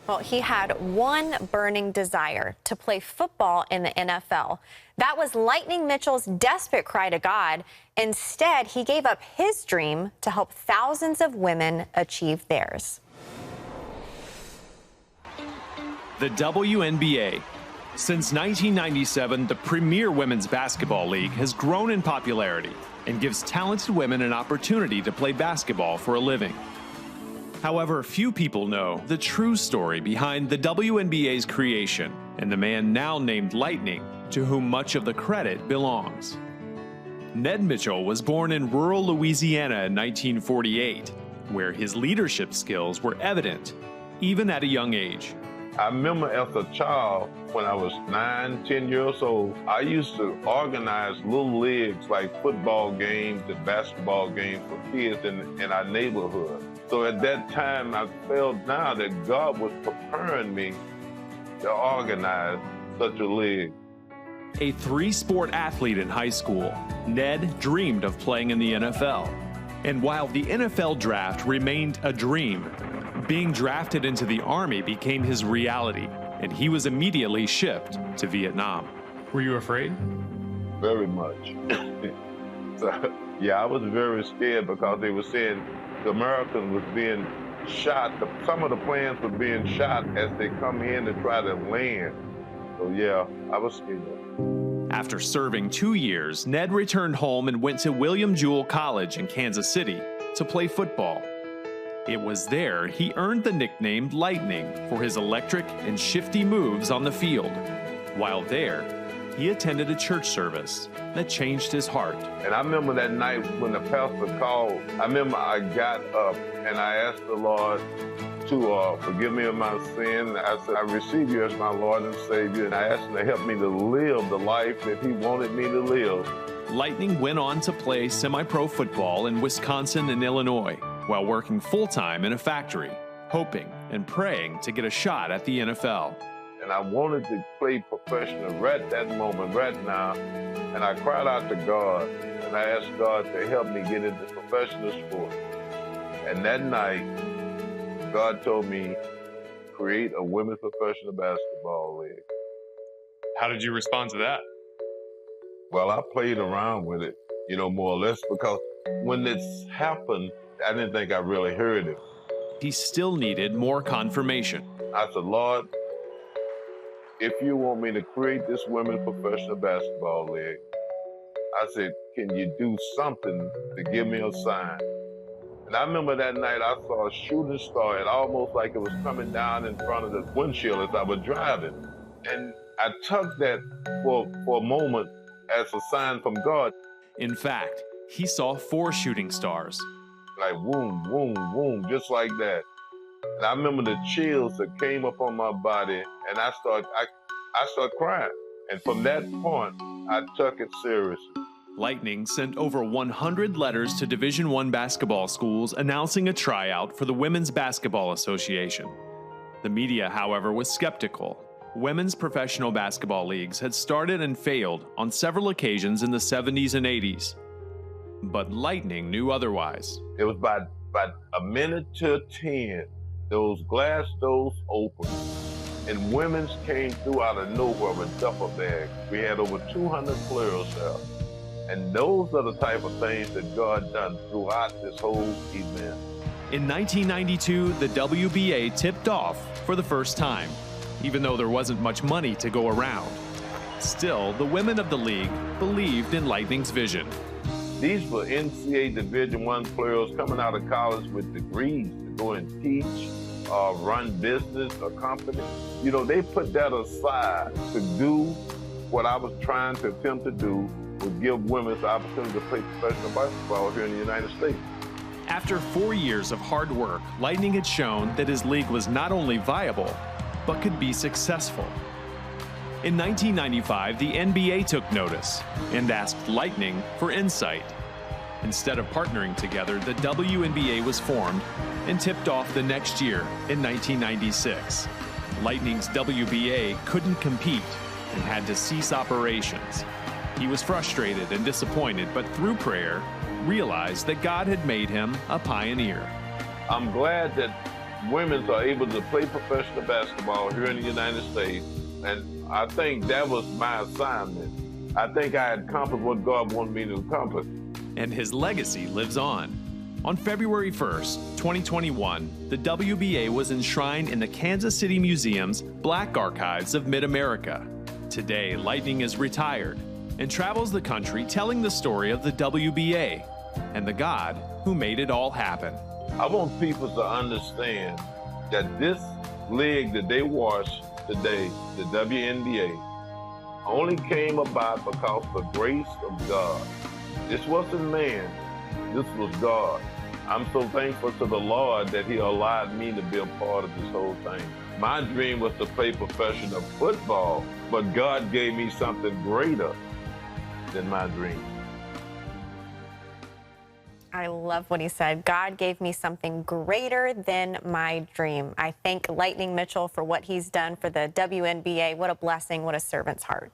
Well, he had one burning desire: to play football in the NFL. That was Lightning Mitchell's desperate cry to God. Instead, he gave up his dream to help thousands of women achieve theirs. The WNBA. Since 1997, the premier women's basketball league has grown in popularity and gives talented women an opportunity to play basketball for a living. However, few people know the true story behind the WNBA's creation and the man now named Lightning, to whom much of the credit belongs. Ned Mitchell was born in rural Louisiana in 1948, where his leadership skills were evident, even at a young age. I remember as a child, when I was 9, 10 years old, I used to organize little leagues like football games and basketball games for kids in our neighborhood. So at that time, I felt now that God was preparing me to organize such a league. A three-sport athlete in high school, Ned dreamed of playing in the NFL. And while the NFL draft remained a dream, being drafted into the Army became his reality, and he was immediately shipped to Vietnam. Were you afraid? Very much. So, yeah, I was very scared because they were saying the Americans was being shot. Some of the planes were being shot as they come in to try to land. So yeah, I was scared. After serving 2 years, Ned returned home and went to William Jewell College in Kansas City to play football. It was there he earned the nickname Lightning for his electric and shifty moves on the field. While there, he attended a church service that changed his heart. And I remember that night when the pastor called, I remember I got up and I asked the Lord to forgive me of my sin. I said, I receive you as my Lord and Savior, and I asked him to help me to live the life that he wanted me to live. Lightning went on to play semi-pro football in Wisconsin and Illinois, while working full-time in a factory, hoping and praying to get a shot at the NFL. And I wanted to play professional right that moment, right now. And I cried out to God, and I asked God to help me get into professional sport. And that night, God told me, create a women's professional basketball league. How did you respond to that? Well, I played around with it, more or less, because when this happened, I didn't think I really heard it. He still needed more confirmation. I said, Lord, if you want me to create this women's professional basketball league, I said, can you do something to give me a sign? And I remember that night I saw a shooting star, and almost like it was coming down in front of the windshield as I was driving. And I took that for a moment as a sign from God. In fact, he saw 4 shooting stars. Like boom, boom, boom, just like that. And I remember the chills that came up on my body, and I started crying. And from that point, I took it seriously. Lightning sent over 100 letters to Division I basketball schools announcing a tryout for the Women's Basketball Association. The media, however, was skeptical. Women's professional basketball leagues had started and failed on several occasions in the 70s and 80s. But Lightning knew otherwise. It was about a minute to 10, those glass doors opened, and women's came through out of nowhere with duffel bags. We had over 200 players there. And those are the type of things that God done throughout this whole event. In 1992, the WBA tipped off for the first time, even though there wasn't much money to go around. Still, the women of the league believed in Lightning's vision. These were NCAA Division I players coming out of college with degrees to go and teach or run business or company. They put that aside to do what I was trying to attempt to do, would give women the opportunity to play professional basketball here in the United States. After 4 years of hard work, Lightning had shown that his league was not only viable, but could be successful. In 1995, the NBA took notice and asked Lightning for insight. Instead of partnering together, the WNBA was formed and tipped off the next year in 1996. Lightning's WBA couldn't compete and had to cease operations. He was frustrated and disappointed, but through prayer, realized that God had made him a pioneer. I'm glad that women are able to play professional basketball here in the United States. And I think that was my assignment. I think I had accomplished what God wanted me to accomplish. And his legacy lives on. On February 1st, 2021, the WBA was enshrined in the Kansas City Museum's Black Archives of Mid-America. Today, Lightning is retired and travels the country telling the story of the WBA and the God who made it all happen. I want people to understand that this league that they watch today, the WNBA, only came about because of the grace of God. This wasn't man, this was God. I'm so thankful to the Lord that he allowed me to be a part of this whole thing. My dream was to play professional football, but God gave me something greater than my dream. I love what he said. God gave me something greater than my dream. I thank Lightning Mitchell for what he's done for the WNBA. What a blessing, what a servant's heart.